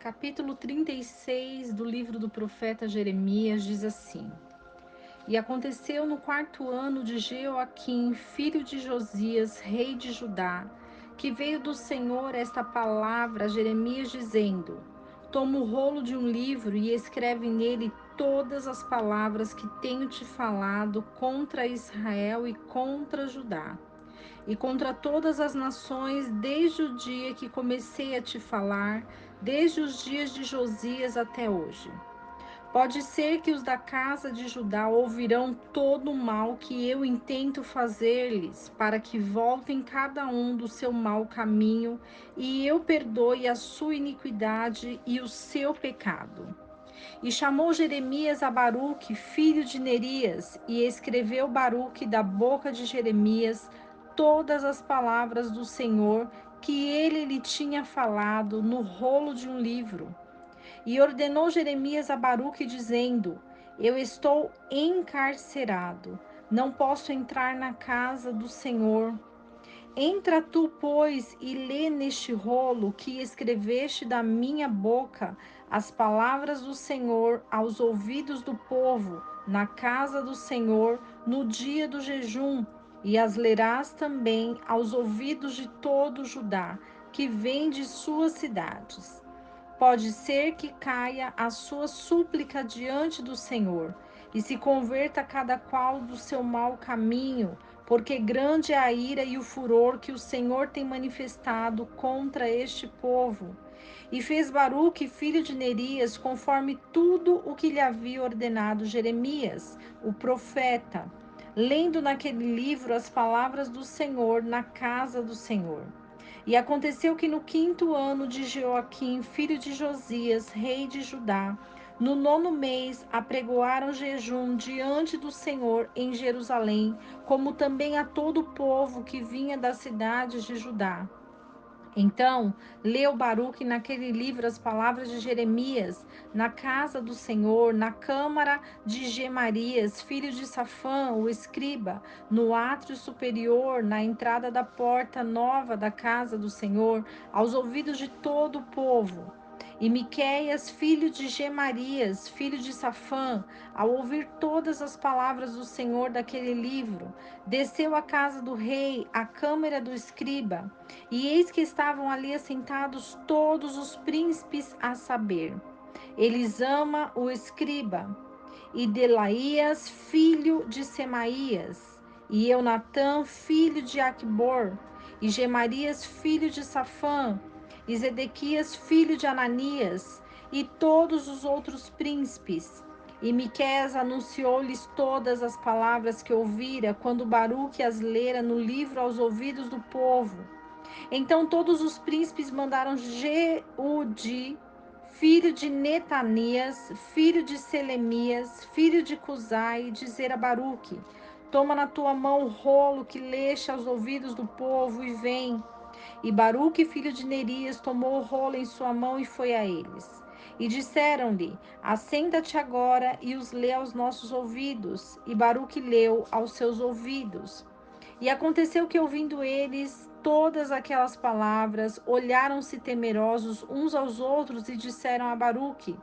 Capítulo 36 do livro do profeta Jeremias diz assim: E aconteceu no 4º ano de Jeoaquim, filho de Josias, rei de Judá, que veio do Senhor esta palavra a Jeremias, dizendo: Toma o rolo de um livro e escreve nele todas as palavras que tenho te falado contra Israel e contra Judá, e contra todas as nações, desde o dia que comecei a te falar, desde os dias de Josias até hoje. Pode ser que os da casa de Judá ouvirão todo o mal que eu intento fazer-lhes, para que voltem cada um do seu mau caminho, e eu perdoe a sua iniquidade e o seu pecado. E chamou Jeremias a Baruque, filho de Nerias, e escreveu Baruque da boca de Jeremias todas as palavras do Senhor que ele lhe tinha falado no rolo de um livro. E ordenou Jeremias a Baruque, dizendo: Eu estou encarcerado, não posso entrar na casa do Senhor. Entra tu, pois, e lê neste rolo que escreveste da minha boca as palavras do Senhor aos ouvidos do povo, na casa do Senhor, no dia do jejum, e as lerás também aos ouvidos de todo Judá, que vem de suas cidades. Pode ser que caia a sua súplica diante do Senhor, e se converta cada qual do seu mau caminho, porque grande é a ira e o furor que o Senhor tem manifestado contra este povo. E fez Baruque, filho de Nerias, conforme tudo o que lhe havia ordenado Jeremias, o profeta, lendo naquele livro as palavras do Senhor na casa do Senhor. E aconteceu que no 5º ano de Jeoaquim, filho de Josias, rei de Judá, no 9º mês, apregoaram jejum diante do Senhor em Jerusalém, como também a todo o povo que vinha das cidades de Judá. Então, leu Baruque naquele livro as palavras de Jeremias, na casa do Senhor, na câmara de Gemarias, filho de Safã, o escriba, no átrio superior, na entrada da porta nova da casa do Senhor, aos ouvidos de todo o povo. E Miqueias, filho de Gemarias, filho de Safã, ao ouvir todas as palavras do Senhor daquele livro, desceu à casa do rei, à câmara do escriba, e eis que estavam ali assentados todos os príncipes, a saber, Elisama, o escriba, e Delaías, filho de Semaías, e Eunatã, filho de Aquibor, e Gemarias, filho de Safã, e Zedequias, filho de Ananias, e todos os outros príncipes. E Miqueias anunciou-lhes todas as palavras que ouvira, quando Baruque as lera no livro aos ouvidos do povo. Então todos os príncipes mandaram Jeudi, filho de Netanias, filho de Selemias, filho de Cusai, dizer a Baruque: Toma na tua mão o rolo que leste aos ouvidos do povo e vem. E Baruque, filho de Nerias, tomou o rolo em sua mão e foi a eles. E disseram-lhe: Assenta-te agora e os lê aos nossos ouvidos. E Baruque leu aos seus ouvidos. E aconteceu que, ouvindo eles todas aquelas palavras, olharam-se temerosos uns aos outros e disseram a Baruque: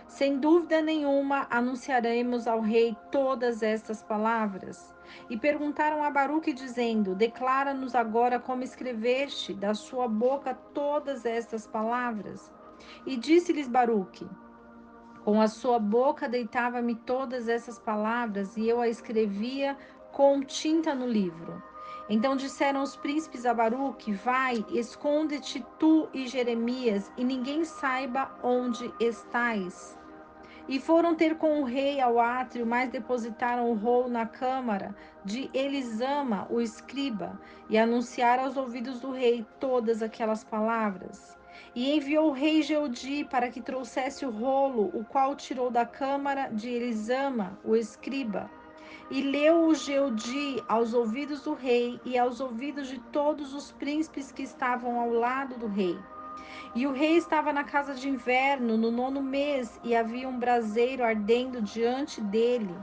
Sem dúvida nenhuma, anunciaremos ao rei todas estas palavras. E perguntaram a Baruque, dizendo: Declara-nos agora como escreveste da sua boca todas estas palavras. E disse-lhes Baruque: Com a sua boca deitava-me todas essas palavras, e eu a escrevia com tinta no livro. Então disseram os príncipes a Baruque: Vai, esconde-te tu e Jeremias, e ninguém saiba onde estais. E foram ter com o rei ao átrio, mas depositaram o rolo na câmara de Elisama, o escriba, e anunciaram aos ouvidos do rei todas aquelas palavras. E enviou o rei Jeudi para que trouxesse o rolo, o qual tirou da câmara de Elisama, o escriba. E leu o Jeudi aos ouvidos do rei e aos ouvidos de todos os príncipes que estavam ao lado do rei. E o rei estava na casa de inverno, no 9º mês, e havia um braseiro ardendo diante dele.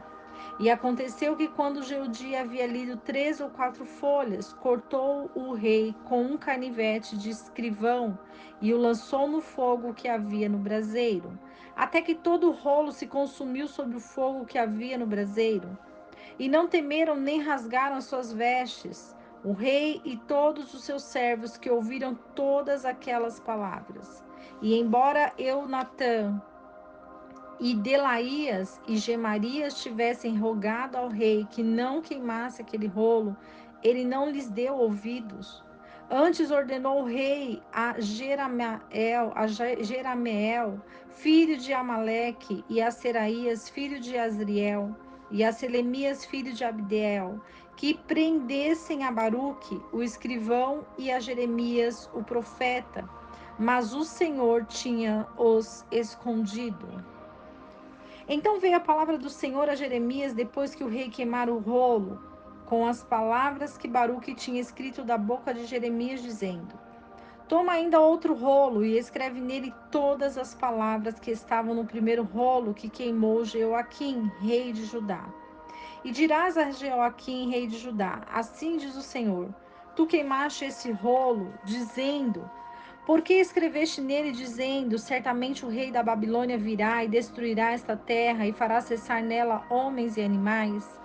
E aconteceu que quando Jeudi havia lido 3 ou 4 folhas, cortou o rei com um canivete de escrivão e o lançou no fogo que havia no braseiro, até que todo o rolo se consumiu sobre o fogo que havia no braseiro. E não temeram nem rasgaram as suas vestes, o rei e todos os seus servos que ouviram todas aquelas palavras. E embora Eunatã e Delaías e Gemarias tivessem rogado ao rei que não queimasse aquele rolo, ele não lhes deu ouvidos. Antes ordenou o rei a Jerameel, filho de Amaleque, e a Seraías, filho de Azriel, e a Selemias, filho de Abdeel, que prendessem a Baruque, o escrivão, e a Jeremias, o profeta, mas o Senhor tinha os escondido. Então veio a palavra do Senhor a Jeremias depois que o rei queimara o rolo, com as palavras que Baruque tinha escrito da boca de Jeremias, dizendo: Toma ainda outro rolo e escreve nele todas as palavras que estavam no primeiro rolo que queimou Jeoaquim, rei de Judá. E dirás a Jeoaquim, rei de Judá: Assim diz o Senhor: Tu queimaste esse rolo, dizendo: Por que escreveste nele, dizendo: Certamente o rei da Babilônia virá e destruirá esta terra e fará cessar nela homens e animais?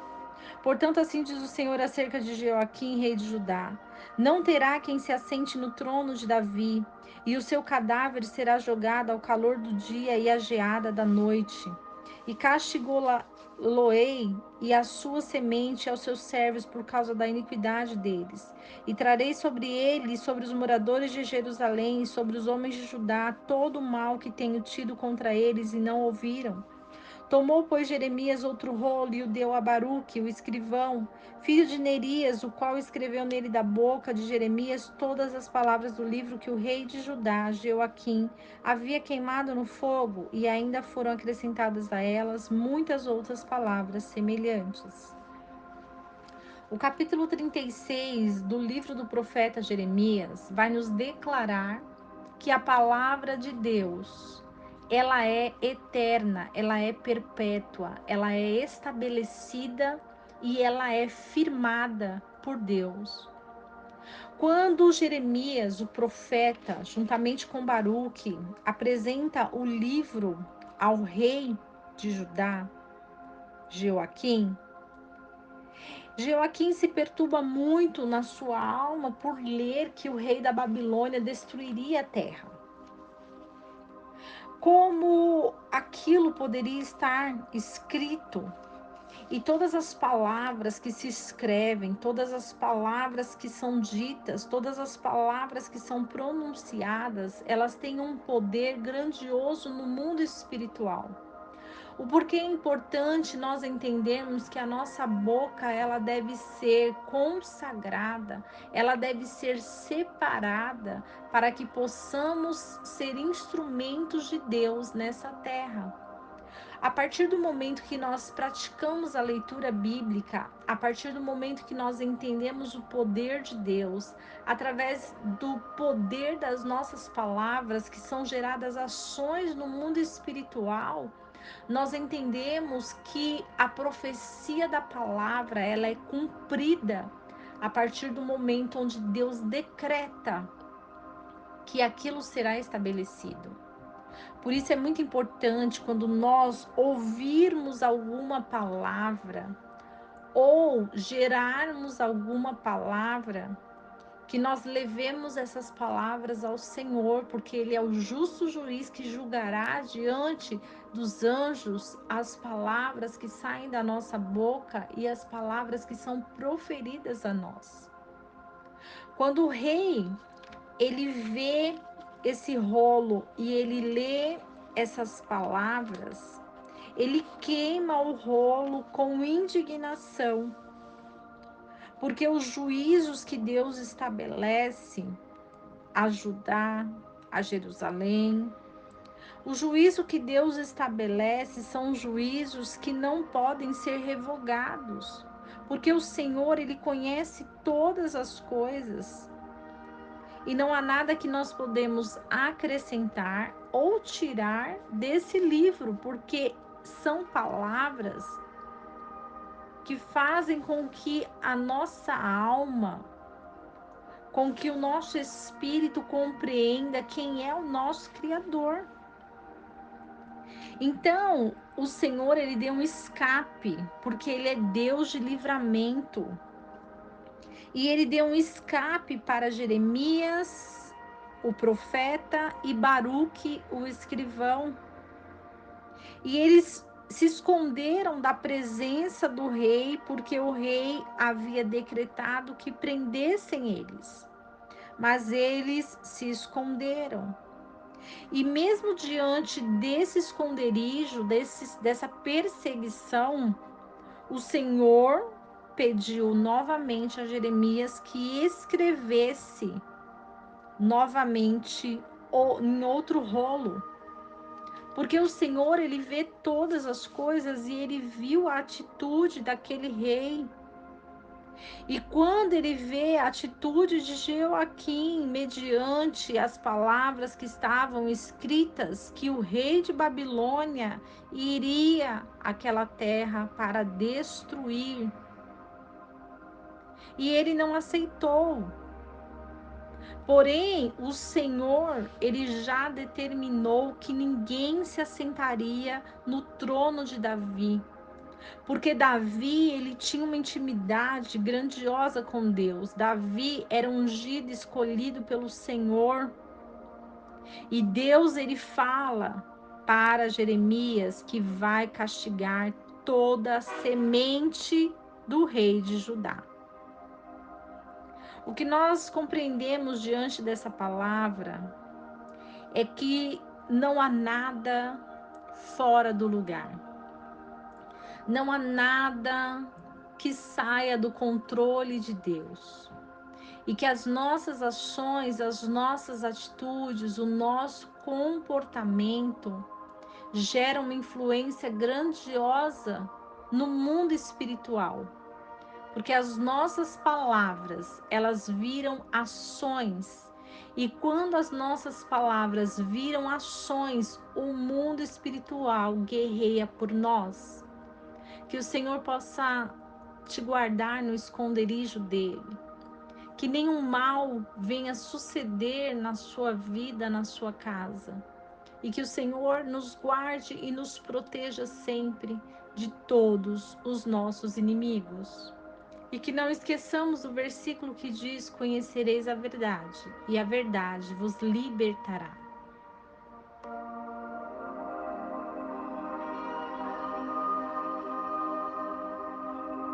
Portanto, assim diz o Senhor acerca de Jeoaquim, rei de Judá: Não terá quem se assente no trono de Davi, e o seu cadáver será jogado ao calor do dia e à geada da noite. E castigá-lo-ei e a sua semente aos seus servos por causa da iniquidade deles. E trarei sobre ele e sobre os moradores de Jerusalém e sobre os homens de Judá todo o mal que tenho tido contra eles e não ouviram. Tomou, pois, Jeremias outro rolo e o deu a Baruque, o escrivão, filho de Nerias, o qual escreveu nele da boca de Jeremias todas as palavras do livro que o rei de Judá, Jeoaquim, havia queimado no fogo, e ainda foram acrescentadas a elas muitas outras palavras semelhantes. O capítulo 36 do livro do profeta Jeremias vai nos declarar que a palavra de Deus, ela é eterna, ela é perpétua, ela é estabelecida e ela é firmada por Deus. Quando Jeremias, o profeta, juntamente com Baruque, apresenta o livro ao rei de Judá, Jeoaquim, Jeoaquim se perturba muito na sua alma por ler que o rei da Babilônia destruiria a terra. Como aquilo poderia estar escrito e todas as palavras que se escrevem, todas as palavras que são ditas, todas as palavras que são pronunciadas, elas têm um poder grandioso no mundo espiritual. O porquê é importante nós entendermos que a nossa boca, ela deve ser consagrada, ela deve ser separada para que possamos ser instrumentos de Deus nessa terra. A partir do momento que nós praticamos a leitura bíblica, a partir do momento que nós entendemos o poder de Deus, através do poder das nossas palavras, que são geradas ações no mundo espiritual, nós entendemos que a profecia da palavra, ela é cumprida a partir do momento onde Deus decreta que aquilo será estabelecido. Por isso é muito importante quando nós ouvirmos alguma palavra ou gerarmos alguma palavra, que nós levemos essas palavras ao Senhor, porque Ele é o justo juiz que julgará diante dos anjos as palavras que saem da nossa boca e as palavras que são proferidas a nós. Quando o rei, ele vê esse rolo e ele lê essas palavras, ele queima o rolo com indignação, porque os juízos que Deus estabelece a Judá, a Jerusalém, o juízo que Deus estabelece são juízos que não podem ser revogados, porque o Senhor, Ele conhece todas as coisas e não há nada que nós podemos acrescentar ou tirar desse livro, porque são palavras que fazem com que a nossa alma, com que o nosso espírito compreenda quem é o nosso Criador. Então, o Senhor, ele deu um escape, porque ele é Deus de livramento. E ele deu um escape para Jeremias, o profeta, e Baruque, o escrivão. E eles se esconderam da presença do rei, porque o rei havia decretado que prendessem eles. Mas eles se esconderam. E mesmo diante desse esconderijo, dessa perseguição, o Senhor pediu novamente a Jeremias que escrevesse novamente em outro rolo. Porque o Senhor, ele vê todas as coisas e ele viu a atitude daquele rei. E quando ele vê a atitude de Jeoaquim, mediante as palavras que estavam escritas, que o rei de Babilônia iria àquela terra para destruir, e ele não aceitou. Porém, o Senhor, ele já determinou que ninguém se assentaria no trono de Davi. Porque Davi, ele tinha uma intimidade grandiosa com Deus. Davi era ungido, escolhido pelo Senhor. E Deus, ele fala para Jeremias que vai castigar toda a semente do rei de Judá. O que nós compreendemos diante dessa palavra é que não há nada fora do lugar. Não há nada que saia do controle de Deus. E que as nossas ações, as nossas atitudes, o nosso comportamento geram uma influência grandiosa no mundo espiritual. Porque as nossas palavras, elas viram ações. E quando as nossas palavras viram ações, o mundo espiritual guerreia por nós. Que o Senhor possa te guardar no esconderijo dele. Que nenhum mal venha suceder na sua vida, na sua casa. E que o Senhor nos guarde e nos proteja sempre de todos os nossos inimigos. E que não esqueçamos o versículo que diz: conhecereis a verdade, e a verdade vos libertará.